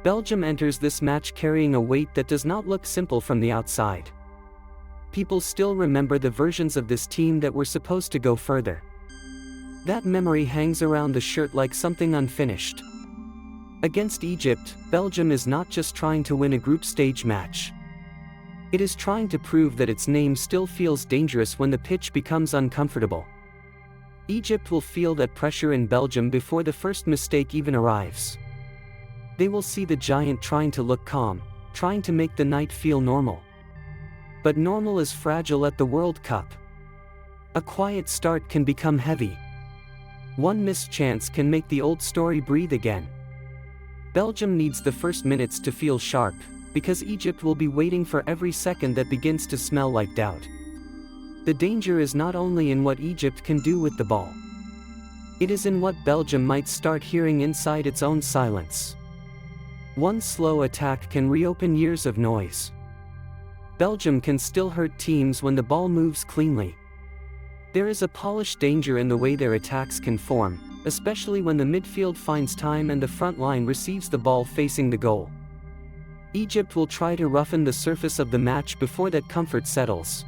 Belgium enters this match carrying a weight that does not look simple from the outside. People still remember the versions of this team that were supposed to go further. That memory hangs around the shirt like something unfinished. Against Egypt, Belgium is not just trying to win a group stage match. It is trying to prove that its name still feels dangerous when the pitch becomes uncomfortable. Egypt will feel that pressure in Belgium before the first mistake even arrives. They will see the giant trying to look calm, trying to make the night feel normal. But normal is fragile at the World Cup. A quiet start can become heavy. One missed chance can make the old story breathe again. Belgium needs the first minutes to feel sharp, because Egypt will be waiting for every second that begins to smell like doubt. The danger is not only in what Egypt can do with the ball. It is in what Belgium might start hearing inside its own silence. One slow attack can reopen years of noise. Belgium can still hurt teams when the ball moves cleanly. There is a polished danger in the way their attacks can form, especially when the midfield finds time and the front line receives the ball facing the goal. Egypt will try to roughen the surface of the match before that comfort settles.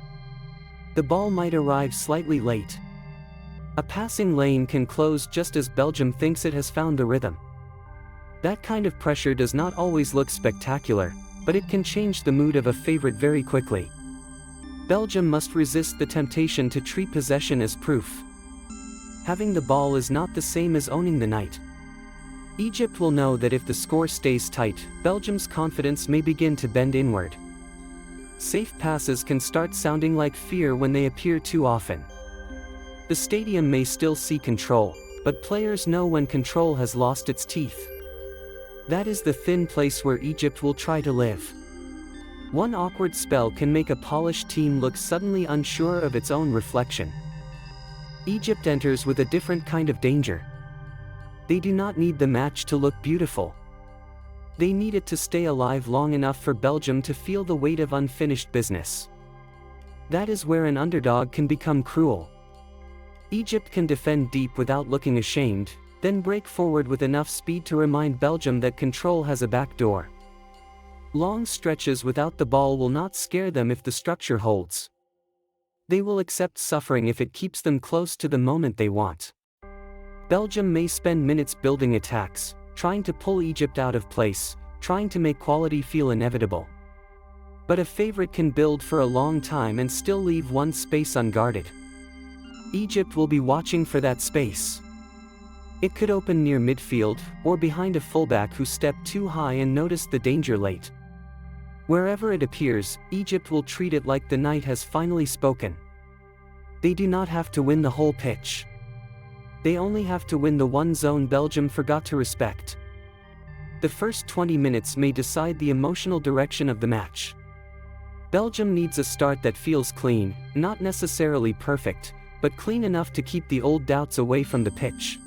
The ball might arrive slightly late. A passing lane can close just as Belgium thinks it has found the rhythm. That kind of pressure does not always look spectacular, but it can change the mood of a favorite very quickly. Belgium must resist the temptation to treat possession as proof. Having the ball is not the same as owning the night. Egypt will know that if the score stays tight, Belgium's confidence may begin to bend inward. Safe passes can start sounding like fear when they appear too often. The stadium may still see control, but players know when control has lost its teeth. That is the thin place where Egypt will try to live. One awkward spell can make a polished team look suddenly unsure of its own reflection. Egypt enters with a different kind of danger. They do not need the match to look beautiful. They need it to stay alive long enough for Belgium to feel the weight of unfinished business. That is where an underdog can become cruel. Egypt can defend deep without looking ashamed, then break forward with enough speed to remind Belgium that control has a back door. Long stretches without the ball will not scare them if the structure holds. They will accept suffering if it keeps them close to the moment they want. Belgium may spend minutes building attacks, trying to pull Egypt out of place, trying to make quality feel inevitable. But a favorite can build for a long time and still leave one space unguarded. Egypt will be watching for that space. It could open near midfield, or behind a fullback who stepped too high and noticed the danger late. Wherever it appears, Egypt will treat it like the night has finally spoken. They do not have to win the whole pitch. They only have to win the one zone Belgium forgot to respect. The first 20 minutes may decide the emotional direction of the match. Belgium needs a start that feels clean, not necessarily perfect, but clean enough to keep the old doubts away from the pitch.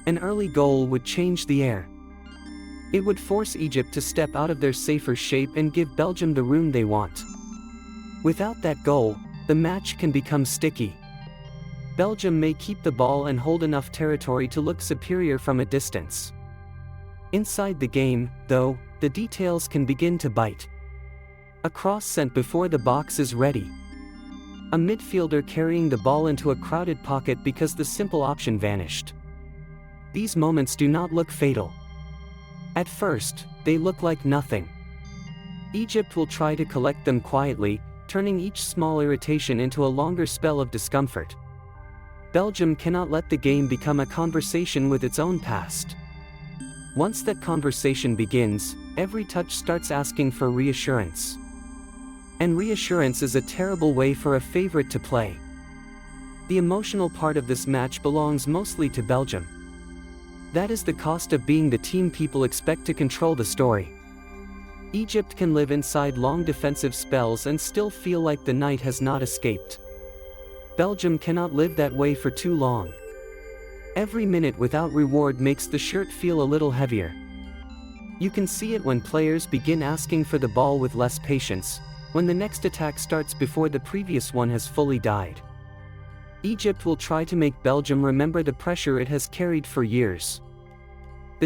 An early goal would change the air. It would force Egypt to step out of their safer shape and give Belgium the room they want. Without that goal, the match can become sticky. Belgium may keep the ball and hold enough territory to look superior from a distance. Inside the game, though, the details can begin to bite. A cross sent before the box is ready. A midfielder carrying the ball into a crowded pocket because the simple option vanished. These moments do not look fatal. At first, they look like nothing. Egypt will try to collect them quietly, turning each small irritation into a longer spell of discomfort. Belgium cannot let the game become a conversation with its own past. Once that conversation begins, every touch starts asking for reassurance. And reassurance is a terrible way for a favorite to play. The emotional part of this match belongs mostly to Belgium. That is the cost of being the team people expect to control the story. Egypt can live inside long defensive spells and still feel like the night has not escaped. Belgium cannot live that way for too long. Every minute without reward makes the shirt feel a little heavier. You can see it when players begin asking for the ball with less patience, when the next attack starts before the previous one has fully died. Egypt will try to make Belgium remember the pressure it has carried for years.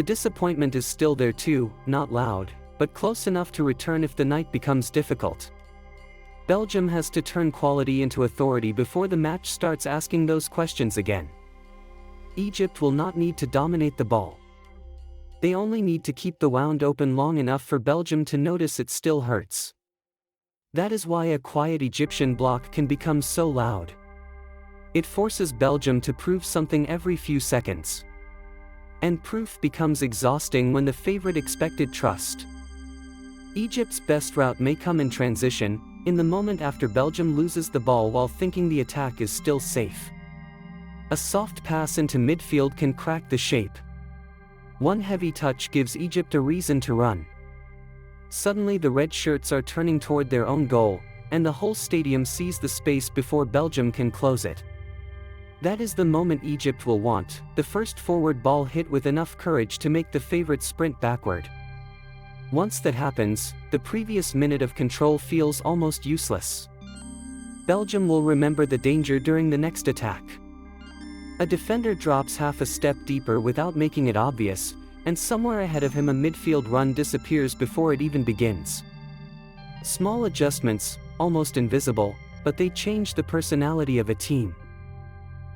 The disappointment is still there too, not loud, but close enough to return if the night becomes difficult. Belgium has to turn quality into authority before the match starts asking those questions again. Egypt will not need to dominate the ball. They only need to keep the wound open long enough for Belgium to notice it still hurts. That is why a quiet Egyptian block can become so loud. It forces Belgium to prove something every few seconds. And proof becomes exhausting when the favorite expected trust. Egypt's best route may come in transition, in the moment after Belgium loses the ball while thinking the attack is still safe. A soft pass into midfield can crack the shape. One heavy touch gives Egypt a reason to run. Suddenly the red shirts are turning toward their own goal, and the whole stadium sees the space before Belgium can close it. That is the moment Egypt will want, the first forward ball hit with enough courage to make the favorite sprint backward. Once that happens, the previous minute of control feels almost useless. Belgium will remember the danger during the next attack. A defender drops half a step deeper without making it obvious, and somewhere ahead of him a midfield run disappears before it even begins. Small adjustments, almost invisible, but they change the personality of a team.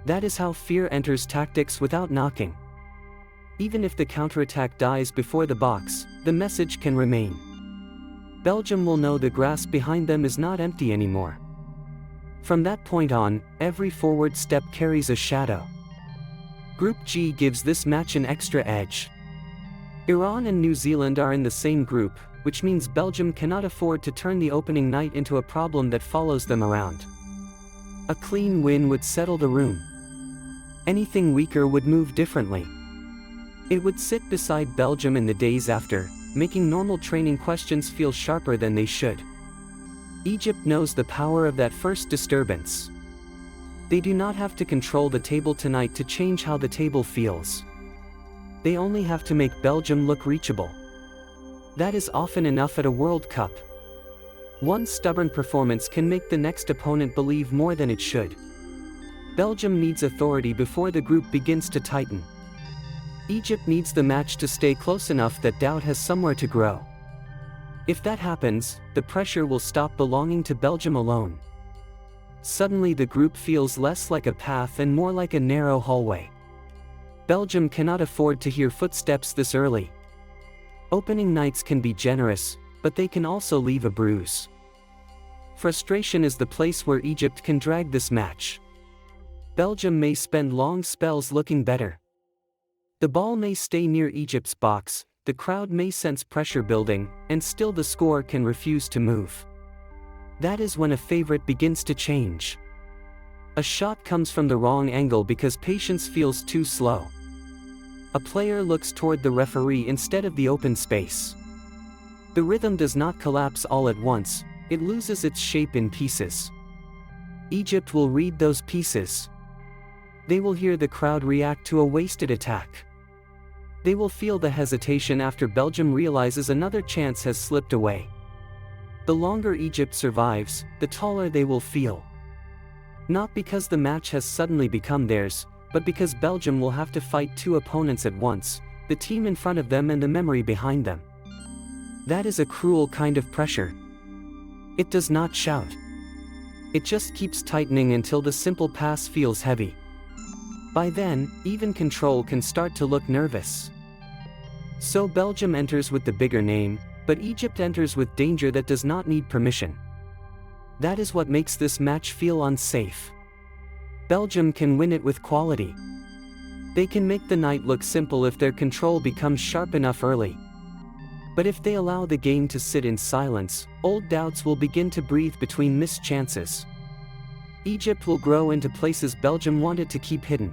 That is how fear enters tactics without knocking. Even if the counterattack dies before the box, the message can remain. Belgium will know the grass behind them is not empty anymore. From that point on, every forward step carries a shadow. Group G gives this match an extra edge. Iran and New Zealand are in the same group, which means Belgium cannot afford to turn the opening night into a problem that follows them around. A clean win would settle the room. Anything weaker would move differently. It would sit beside Belgium in the days after, making normal training questions feel sharper than they should. Egypt knows the power of that first disturbance. They do not have to control the table tonight to change how the table feels. They only have to make Belgium look reachable. That is often enough at a World Cup. One stubborn performance can make the next opponent believe more than it should. Belgium needs authority before the group begins to tighten. Egypt needs the match to stay close enough that doubt has somewhere to grow. If that happens, the pressure will stop belonging to Belgium alone. Suddenly the group feels less like a path and more like a narrow hallway. Belgium cannot afford to hear footsteps this early. Opening nights can be generous, but they can also leave a bruise. Frustration is the place where Egypt can drag this match. Belgium may spend long spells looking better. The ball may stay near Egypt's box, the crowd may sense pressure building, and still the score can refuse to move. That is when a favorite begins to change. A shot comes from the wrong angle because patience feels too slow. A player looks toward the referee instead of the open space. The rhythm does not collapse all at once, it loses its shape in pieces. Egypt will read those pieces. They will hear the crowd react to a wasted attack. They will feel the hesitation after Belgium realizes another chance has slipped away. The longer Egypt survives, the taller they will feel. Not because the match has suddenly become theirs, but because Belgium will have to fight two opponents at once, the team in front of them and the memory behind them. That is a cruel kind of pressure. It does not shout. It just keeps tightening until the simple pass feels heavy. By then, even control can start to look nervous. So Belgium enters with the bigger name, but Egypt enters with danger that does not need permission. That is what makes this match feel unsafe. Belgium can win it with quality. They can make the night look simple if their control becomes sharp enough early. But if they allow the game to sit in silence, old doubts will begin to breathe between missed chances. Egypt will grow into places Belgium wanted to keep hidden.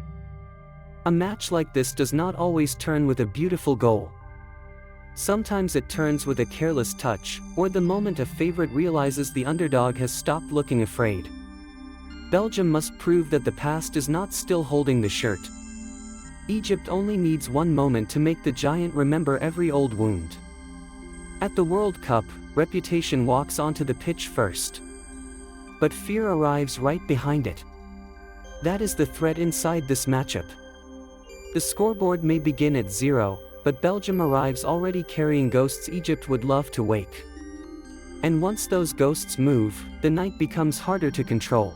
A match like this does not always turn with a beautiful goal. Sometimes it turns with a careless touch, or the moment a favorite realizes the underdog has stopped looking afraid. Belgium must prove that the past is not still holding the shirt. Egypt only needs one moment to make the giant remember every old wound. At the World Cup, reputation walks onto the pitch first. But fear arrives right behind it. That is the threat inside this matchup. The scoreboard may begin at 0, but Belgium arrives already carrying ghosts Egypt would love to wake. And once those ghosts move, the night becomes harder to control.